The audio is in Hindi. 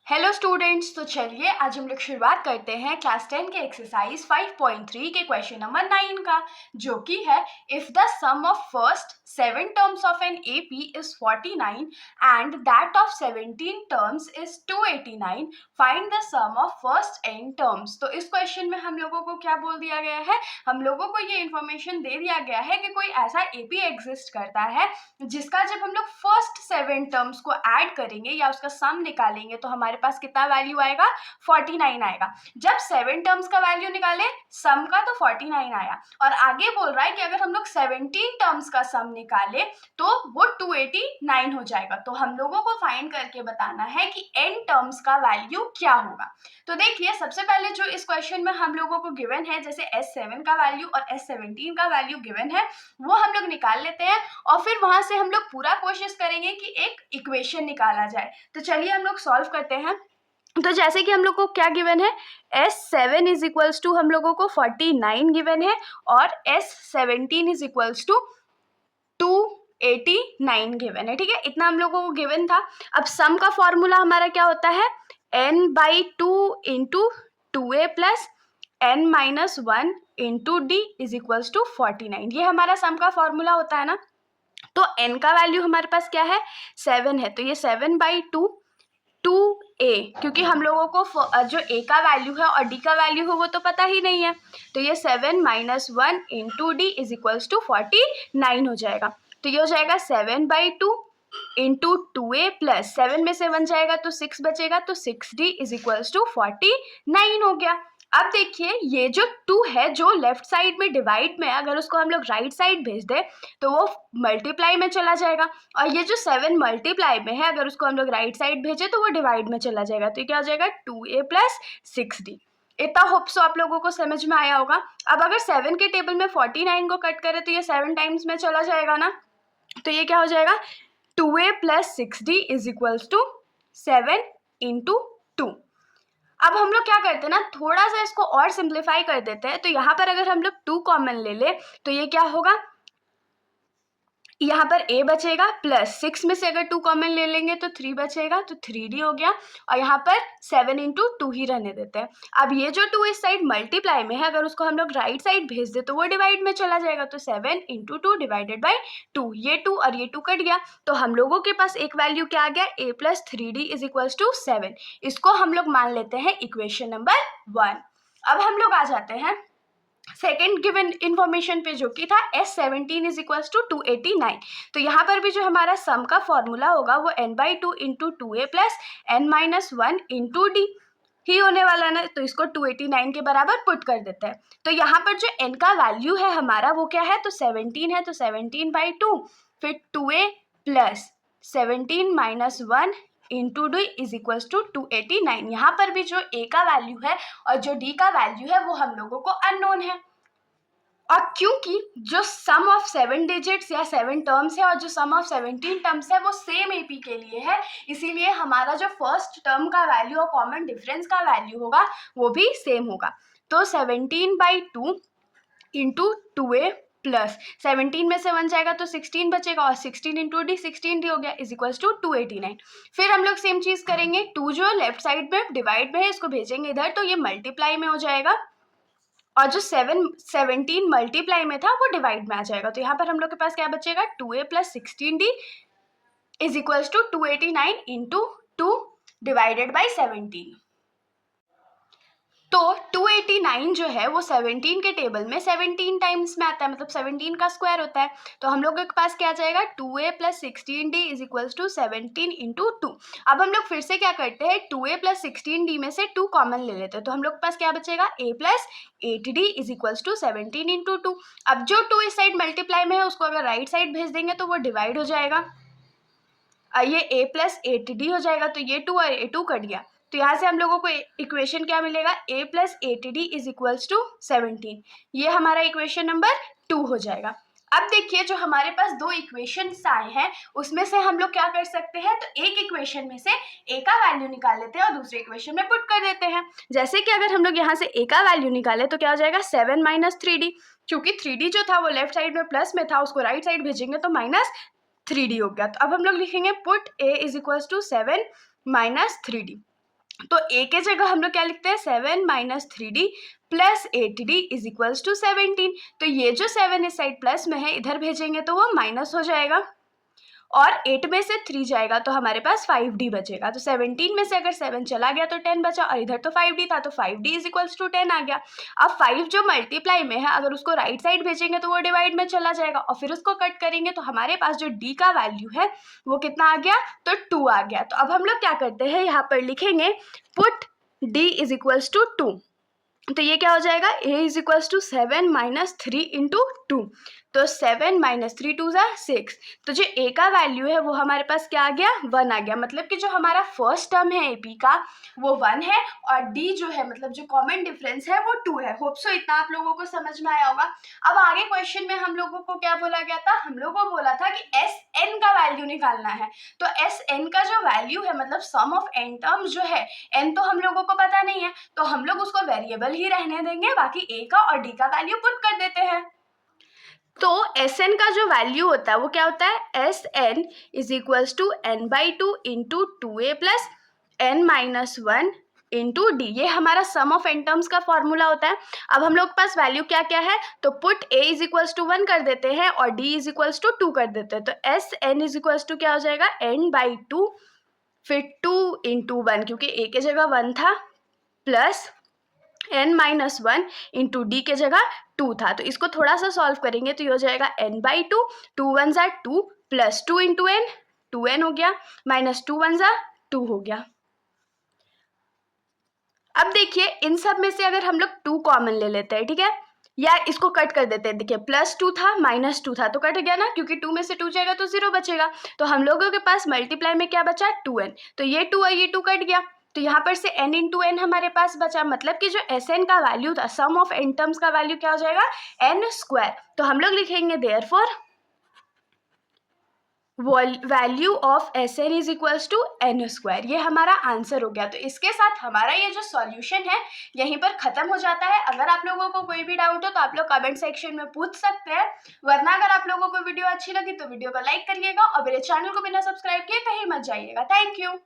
हेलो स्टूडेंट्स, तो चलिए आज हम लोग शुरुआत करते हैं क्लास 10 के एक्सरसाइज 5.3 के क्वेश्चन नंबर 9 का, जो कि है if the sum of first 7 terms of an AP is 49 and that of 17 terms is 289, find the sum of first n terms. तो इस क्वेश्चन में हम लोगों को क्या बोल दिया गया है, हम लोगों को ये इन्फॉर्मेशन दे दिया गया है कि कोई ऐसा एपी एग्जिस्ट करता है जिसका जब हम लोग फर्स्ट 7 टर्म्स को ऐड करेंगे या उसका सम निकालेंगे तो हमारे पास कितना वैल्यू आएगा, 49 आएगा। जब 7 टर्म्स का वैल्यू निकाले सम का तो 49 आया, और आगे बोल रहा है कि अगर हम लोग 17 टर्म्स का सम निकाले तो वो 289 हो जाएगा। तो हम लोगों को फाइंड करके बताना है कि n टर्म्स का वैल्यू क्या होगा। तो देखिए, सबसे पहले जो इस क्वेश्चन में हम लोगों को गिवन है, जैसे S7 का वैल्यू और S17 का वैल्यू गिवन है, वो हम लोग निकाल लेते हैं और फिर वहां से हम लोग पूरा कोशिश करेंगे कि एक इक्वेशन निकाला जाए। तो चलिए हम लोग सॉल्व करते हैं। तो जैसे कि हम लोग को क्या गिवन है, S7 इज इक्वल्स टू हम लोगों को 49 गिवन है और S17 is equals to 289 given है। ठीक है, इतना हम लोगों को गिवन था। अब सम का फॉर्मूला हमारा क्या होता है, n/2 into 2a plus n-1 into d is equals to 49। ये हमारा सम का फॉर्मूला होता है ना। तो n का वैल्यू हमारे पास क्या है, 7 है, तो ये 7/2 2a, क्योंकि हम लोगों को जो a का वैल्यू है और d का वैल्यू है वो तो पता ही नहीं है, तो ये 7 - 1 into d is equals to 49 हो जाएगा। तो ये हो जाएगा 7/2 इंटू 2a प्लस 7 में से 1 जाएगा तो 6 बचेगा, तो 6d इज इक्वल्स टू 49 हो गया। अब देखिए, ये जो 2 है जो लेफ्ट साइड में डिवाइड में है, अगर उसको हम लोग राइट साइड भेज दें तो वो मल्टीप्लाई में चला जाएगा, और ये जो 7 मल्टीप्लाई में है अगर उसको हम लोग राइट साइड भेजें तो वो डिवाइड में चला जाएगा। तो ये क्या हो जाएगा, 2a प्लस 6d। इतना होप सो आप लोगों को समझ में आया होगा। अब अगर 7 के टेबल में 49 को कट करें तो ये 7 टाइम्स में चला जाएगा ना, तो ये क्या हो जाएगा, 2a plus 6d is equals to 7 into 2। अब हम लोग क्या करते हैं ना, थोड़ा सा इसको और सिंप्लीफाई कर देते हैं। तो यहाँ पर अगर हम लोग 2 कॉमन ले ले तो ये क्या होगा, यहाँ पर a बचेगा प्लस 6 में से अगर 2 कॉमन ले लेंगे तो 3 बचेगा, तो 3d हो गया, और यहाँ पर 7 इंटू 2 ही रहने देते हैं। अब ये जो 2 इस साइड मल्टीप्लाई में है, अगर उसको हम लोग राइट साइड भेज दे तो वो डिवाइड में चला जाएगा, तो 7 इंटू 2 डिवाइडेड बाई 2, ये 2 और ये 2 कट गया, तो हम लोगों के पास एक वैल्यू क्या आ गया, a plus 3d is equals to 7। इसको हम लोग मान लेते हैं इक्वेशन नंबर 1। अब हम लोग आ जाते हैं सेकेंड गिवन इंफॉर्मेशन पे, जो कि था S17 इज इक्वल्स टू 289। तो यहाँ पर भी जो हमारा सम का फॉर्मूला होगा वो n/2 into 2a plus n-1 into d ही होने वाला है ना, तो इसको 289 के बराबर पुट कर देते हैं। तो यहाँ पर जो n का वैल्यू है हमारा वो क्या है, तो 17 है, तो 17/2 फिर 2a plus 17 - 1 into d is equals to 289। यहाँ पर भी जो a का वैल्यू है और जो d का वैल्यू है वो हम लोगों को अननोन है, और क्योंकि जो सम ऑफ 7 डिजिट्स या 7 टर्म्स है और जो सम ऑफ 17 टर्म्स है वो सेम एपी के लिए है, इसीलिए हमारा जो फर्स्ट टर्म का वैल्यू और कॉमन डिफरेंस का वैल्यू होगा वो भी सेम होगा। तो 17/2 इंटू 2a प्लस 17 में से 1 जाएगा तो 16 बचेगा, और 16 इंटू डी 16d हो गया इज इक्वल्स टू 289। फिर हम लोग सेम चीज करेंगे, 2 जो लेफ्ट साइड में डिवाइड में है इसको भेजेंगे इधर, तो ये मल्टीप्लाई में हो जाएगा, और जो 17 मल्टीप्लाई में था वो डिवाइड में आ जाएगा। तो यहाँ पर हम लोग के पास क्या बचेगा, 2a plus 16d is equals to 289 into 2 divided by 17। तो 289 जो है वो 17 के टेबल में 17 टाइम्स में आता है, मतलब 17 का स्क्वायर होता है। तो हम लोगों के पास क्या जाएगा, 2a plus 16d is equals to 17 into 2। अब हम लोग फिर से क्या करते हैं, 2a प्लस 16d में से 2 कॉमन ले लेते हैं, तो हम लोग के पास क्या बचेगा, a plus 8d is equals to 17 into 2। अब जो 2 इस साइड मल्टीप्लाई में है उसको अगर राइट साइड भेज देंगे तो वो डिवाइड हो जाएगा, ये a प्लस 8d हो जाएगा, तो ये 2 और ये 2 कट गया। तो यहाँ से हम लोगों को इक्वेशन क्या मिलेगा, a plus 8d is equals to 17। ये हमारा इक्वेशन नंबर 2 हो जाएगा। अब देखिए, जो हमारे पास 2 इक्वेशंस आए हैं उसमें से हम लोग क्या कर सकते हैं, तो एक इक्वेशन में से a का वैल्यू निकाल लेते हैं और दूसरे इक्वेशन में पुट कर देते हैं। जैसे कि अगर हम लोग यहाँ से a का वैल्यू निकाले तो क्या हो जाएगा, 7 - 3d, क्योंकि 3d जो था वो लेफ्ट साइड में प्लस में था, उसको राइट साइड भेजेंगे तो -3d हो गया। तो अब हम लोग लिखेंगे put a is equals to 7 - 3d। तो a के जगह हम लोग क्या लिखते हैं 7 minus 3d plus 8d is equals to 17। तो ये जो 7 इस साइड प्लस में है इधर भेजेंगे तो वो माइनस हो जाएगा और 8 में से 3 जाएगा तो हमारे पास 5d बचेगा। तो 17 में से अगर 7 चला गया तो 10 बचा और इधर तो 5d था तो 5d इज इक्वल्स टू 10 आ गया। अब 5 जो मल्टीप्लाई में है अगर उसको राइट साइड भेजेंगे तो वो डिवाइड में चला जाएगा और फिर उसको कट करेंगे तो हमारे पास जो d का वैल्यू है वो कितना आ गया, तो 2 आ गया। तो अब हम लोग क्या करते हैं, यहाँ पर लिखेंगे put d is equals to 2। तो ये क्या हो जाएगा, a is equals to 7 minus 3 into 2। तो 7 माइनस 3 2 ज़ा 6। तो जो a का वैल्यू है वो हमारे पास क्या आ गया, 1 आ गया। मतलब कि जो हमारा फर्स्ट टर्म है ab का वो 1 है और d जो है मतलब जो कॉमन डिफरेंस है वो 2 है। होप सो इतना आप लोगों को समझ में आया होगा। अब आगे क्वेश्चन में हम लोगों को क्या बोला गया था, हम लोगों को बोला था कि sn का वैल्यू निकालना है। तो sn का जो वैल्यू है मतलब सम ऑफ n टर्म्स जो है, n तो हम लोगों को पता नहीं है तो हम लोग उसको वेरिएबल ही रहने देंगे, बाकी a का और d का वैल्यू पुट कर देते हैं। तो Sn का जो वैल्यू होता है वो क्या होता है, Sn is equals to n by 2 into 2a plus n minus 1 into d. ये हमारा सम ऑफ n टर्म्स का फॉर्मूला होता है। अब हम लोग के पास वैल्यू क्या क्या है, तो put a is equals to 1 कर देते हैं और d इज इक्वल्स टू 2 कर देते हैं। तो Sn इज इक्वल्स टू क्या हो जाएगा, n बाई 2 फिर 2 इंटू 1 क्योंकि a के जगह 1 था plus n minus 1 into D के जगह 2 था। तो इसको थोड़ा सा सॉल्व करेंगे तो ये हो जाएगा n बाई 2, 2 1 ज़ा 2 प्लस 2 इंटू n, 2n हो गया माइनस 2 1 ज़ा 2 हो गया। अब देखिए इन सब में से अगर हम लोग 2 कॉमन ले लेते हैं, ठीक है, या इसको कट कर देते हैं। देखिए प्लस 2 था माइनस 2 था तो कट गया ना, क्योंकि 2 में से 2 जाएगा तो 0 बचेगा। तो हम लोगों के पास मल्टीप्लाई में क्या बचा, 2n। तो ये 2 और ये 2 कट गया तो यहाँ पर से n इंटू एन हमारे पास बचा। मतलब कि जो Sn का वैल्यू था, सम ऑफ n टर्म्स का वैल्यू क्या हो जाएगा, n स्क्वायर। तो हम लोग लिखेंगे therefore value of Sn is equals to n square. ये हमारा आंसर हो गया। तो इसके साथ हमारा ये जो सॉल्यूशन है यहीं पर खत्म हो जाता है। अगर आप लोगों को कोई भी डाउट हो तो आप लोग कमेंट सेक्शन में पूछ सकते हैं, वरना अगर आप लोगों को वीडियो अच्छी लगी तो वीडियो को लाइक करिएगा और मेरे चैनल को बिना सब्सक्राइब किए कहीं मत जाइएगा। Thank you.